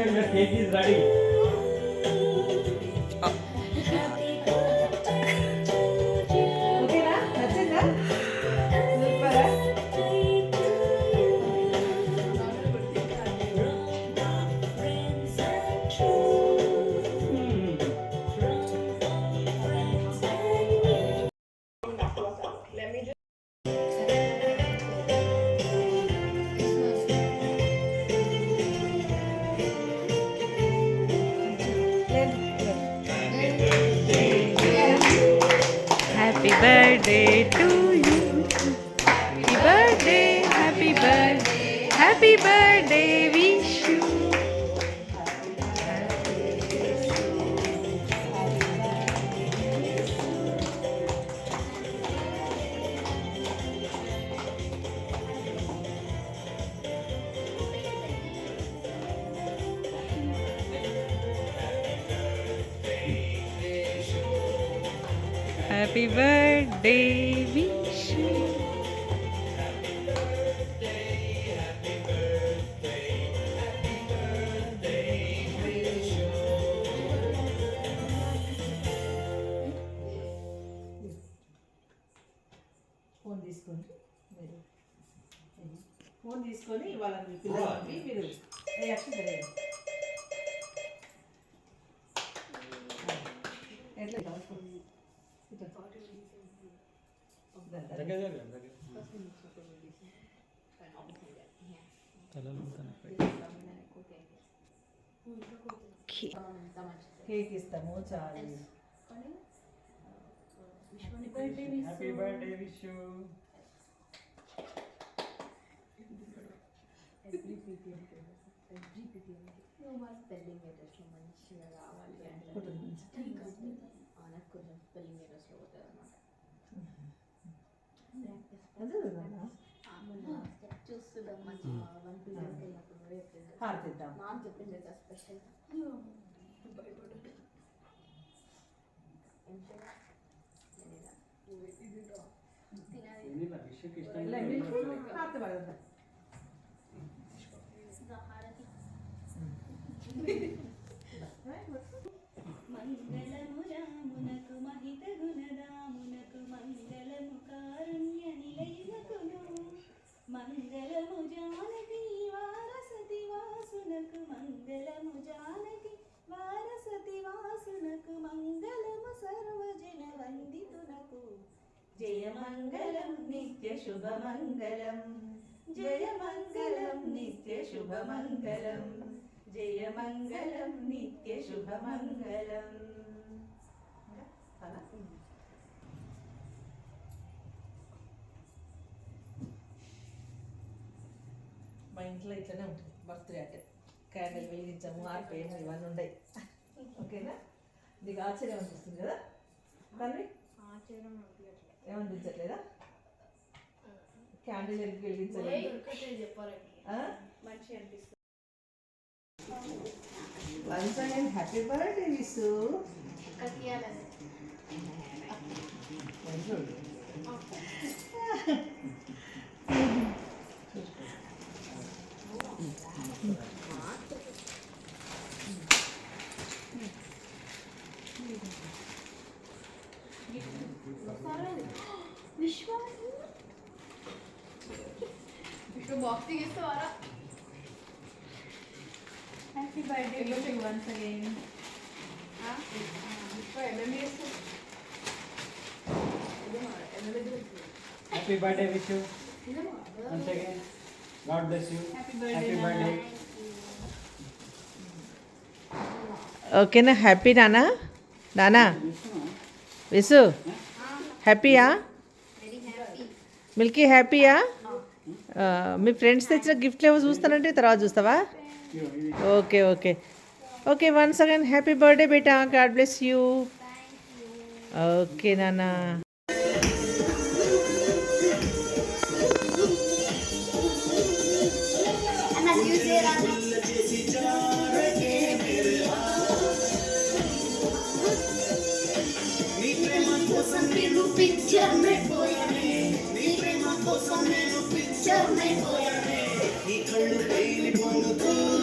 Your cake is ready. Happy birthday to you. Happy birthday, happy birthday, happy birthday, wish you. Happy birthday, wish you. Phone తీసుకొని ఇవాళ మీ పిల్లలకి మీరు cake ఇస్తాము చాలు. Happy birthday, wish you. Spelling ఇంట్రెస్ట్లో మంచిగా రావాలి అంటే కొంచెం స్పెల్లింగ్ ఇంట్రెస్ట్లో పోతుంది అన్నమాట. చూస్తున్నాం మంచిగా వన్ పిల్లలకి వెళ్ళినప్పుడు మాకు చెప్పింది కదా స్పెషల్ మంగళము రామునకు మహిత గుణదామునకు మంగళము కారుణ్య నిలయునకును మంగళము జానకి వారసతి వాసునకు మంగళము జానకి వారసతి వాసునకు మంగళము సర్వజన వందితునకు జయమంగళం నిత్య శుభమంగళం జయమంగళం నిత్య శుభమంగళం జయమంగళం నిత్య శుభమంగళం. మా ఇంట్లో ఇట్లనే ఉంటుంది బర్త్డే అంటే క్యాండిల్ వెలిగించాము ఆర్పేయము ఇవన్నీ ఉంటాయి. ఓకేనా? నీకు ఆశ్చర్యం అనిపిస్తుంది కదా? కానీ ఏమనిపించట్లేదా? క్యాండిల్ వెలిగించలేదు మంచిగా అనిపిస్తుంది. Once again, happy birthday, Visu. విశ్వ box తీస్తావారా? Happy birthday to you once again. Happy birthday, wish you. Once again, God bless you. Happy birthday. ఓకేనా? హ్యాపీ నానా? నానా విసు హ్యాపీయా? మిల్కీ హ్యాపీయా? మీ ఫ్రెండ్స్ తెచ్చిన గిఫ్ట్లు ఏవో చూస్తానంటే తర్వాత చూస్తావా? Okay okay okay. Once again happy birthday beta. God bless you. Okay నానా. you.